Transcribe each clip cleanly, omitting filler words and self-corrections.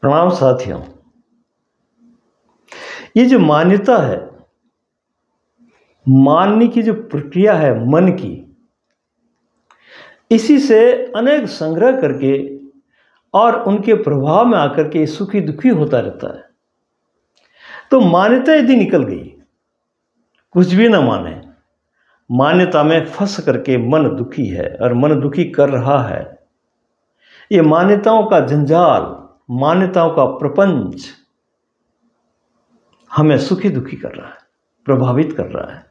प्रणाम साथियों। ये जो मान्यता है, मानने की जो प्रक्रिया है मन की, इसी से अनेक संग्रह करके और उनके प्रभाव में आकर के सुखी दुखी होता रहता है। तो मान्यता यदि निकल गई, कुछ भी ना माने, मान्यता में फंस करके मन दुखी है और मन दुखी कर रहा है। ये मान्यताओं का जंजाल, मान्यताओं का प्रपंच हमें सुखी दुखी कर रहा है, प्रभावित कर रहा है,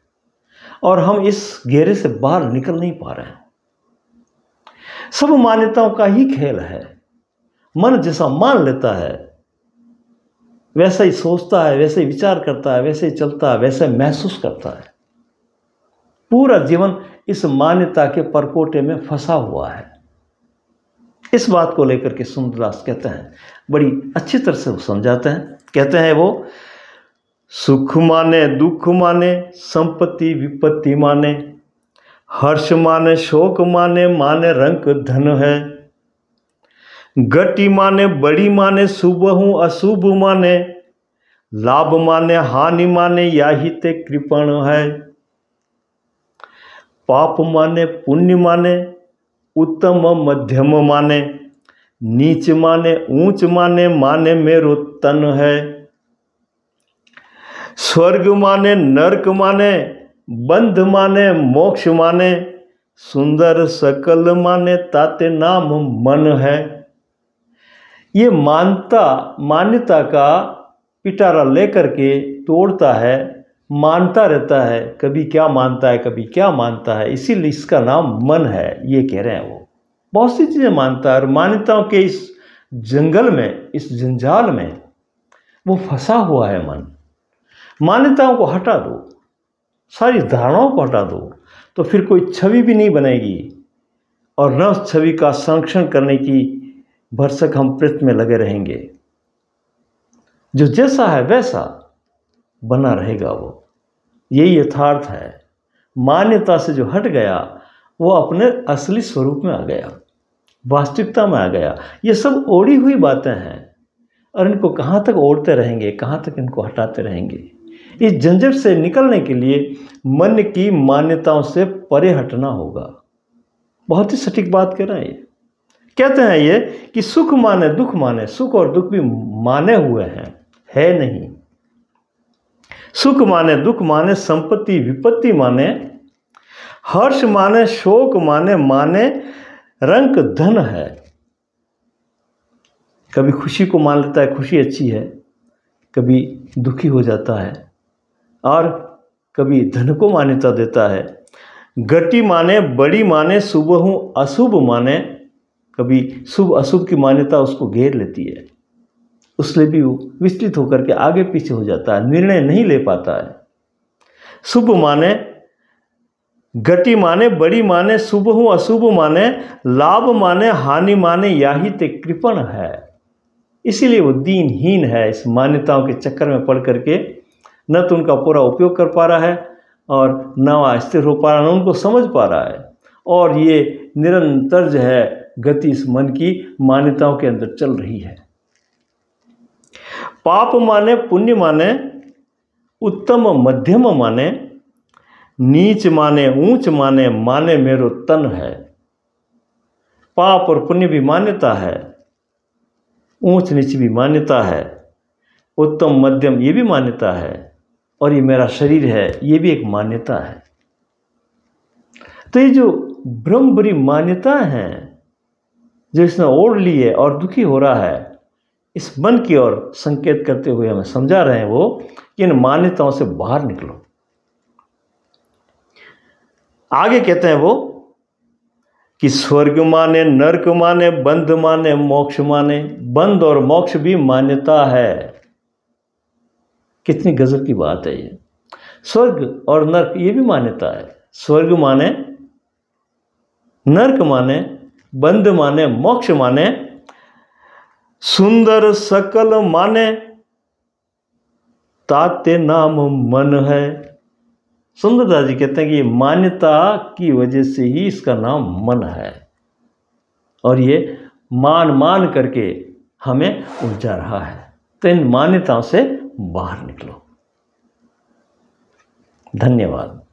और हम इस घेरे से बाहर निकल नहीं पा रहे हैं। सब मान्यताओं का ही खेल है। मन जैसा मान लेता है, वैसा ही सोचता है, वैसे ही विचार करता है, वैसे ही चलता है, वैसे महसूस करता है। पूरा जीवन इस मान्यता के परकोटे में फंसा हुआ है। इस बात को लेकर के सुंदरदास कहते हैं, बड़ी अच्छी तरह से वो समझाते हैं। कहते हैं वो, सुख माने दुख माने, संपत्ति विपत्ति माने, हर्ष माने शोक माने, माने रंग धन है। गति माने बड़ी माने, शुभ हूँ अशुभ माने, लाभ माने हानि माने, याही ते कृपण है। पाप माने पुण्य माने, उत्तम मध्यम माने, नीच माने ऊंच माने, माने मेरो तन है। स्वर्ग माने नरक माने, बंध माने मोक्ष माने, सुंदर सकल माने, ताते नाम मन है। ये मान्यता का पिटारा लेकर के तोड़ता है, मानता रहता है, कभी क्या मानता है, कभी क्या मानता है, इसीलिए इसका नाम मन है। ये कह रहे हैं वो बहुत सी चीज़ें मानता है, और मान्यताओं के इस जंगल में, इस जंजाल में वो फंसा हुआ है मन। मान्यताओं को हटा दो, सारी धारणाओं को हटा दो, तो फिर कोई छवि भी नहीं बनेगी, और न उस छवि का संरक्षण करने की भरसक हम प्रयत्न में लगे रहेंगे। जो जैसा है वैसा बना रहेगा वो। यही यथार्थ है। मान्यता से जो हट गया वो अपने असली स्वरूप में आ गया, वास्तविकता में आ गया। ये सब ओढ़ी हुई बातें हैं, और इनको कहाँ तक ओढ़ते रहेंगे, कहाँ तक इनको हटाते रहेंगे। इस झंझट से निकलने के लिए मन की मान्यताओं से परे हटना होगा। बहुत ही सटीक बात कह रहे हैं ये। कहते हैं ये कि सुख माने दुख माने, सुख और दुख भी माने हुए हैं, है नहीं। सुख माने दुख माने, संपत्ति विपत्ति माने, हर्ष माने शोक माने, माने रंग धन है। कभी खुशी को मान लेता है, खुशी अच्छी है, कभी दुखी हो जाता है, और कभी धन को मान्यता देता है। गति माने बड़ी माने, शुभ हूँ अशुभ माने, कभी शुभ अशुभ की मान्यता उसको घेर लेती है, उससे भी वो विचलित होकर के आगे पीछे हो जाता है, निर्णय नहीं ले पाता है। शुभ माने, गति माने बड़ी माने, शुभ हूँ अशुभ माने, लाभ माने हानि माने, याही ते कृपण है। इसीलिए वो दीनहीन है। इस मान्यताओं के चक्कर में पड़ करके न तो उनका पूरा उपयोग कर पा रहा है, और न वह स्थिर हो पा रहा है, न उनको समझ पा रहा है, और ये निरंतर जो है गति इस मन की मान्यताओं के अंदर चल रही है। पाप माने पुण्य माने, उत्तम मध्यम माने, नीच माने ऊंच माने, माने मेरो तन है। पाप और पुण्य भी मान्यता है, ऊंच नीच भी मान्यता है, उत्तम मध्यम ये भी मान्यता है, और ये मेरा शरीर है, ये भी एक मान्यता है। तो ये जो ब्रह्म भरी मान्यताएं हैं जो इसने ओढ़ ली है और दुखी हो रहा है, इस मन की ओर संकेत करते हुए हमें समझा रहे हैं वो कि इन मान्यताओं से बाहर निकलो। आगे कहते हैं वो कि स्वर्ग माने नरक माने, बंध माने मोक्ष माने। बंध और मोक्ष भी मान्यता है। कितनी गजब की बात है ये। स्वर्ग और नरक ये भी मान्यता है। स्वर्ग माने, नरक माने, बंध माने, मोक्ष माने, सुंदर सकल माने, ताते नाम मन है। सुंदरदास जी कहते हैं कि ये मान्यता की वजह से ही इसका नाम मन है, और ये मान मान करके हमें उलझा रहा है। तो इन मान्यताओं से बाहर निकलो। धन्यवाद।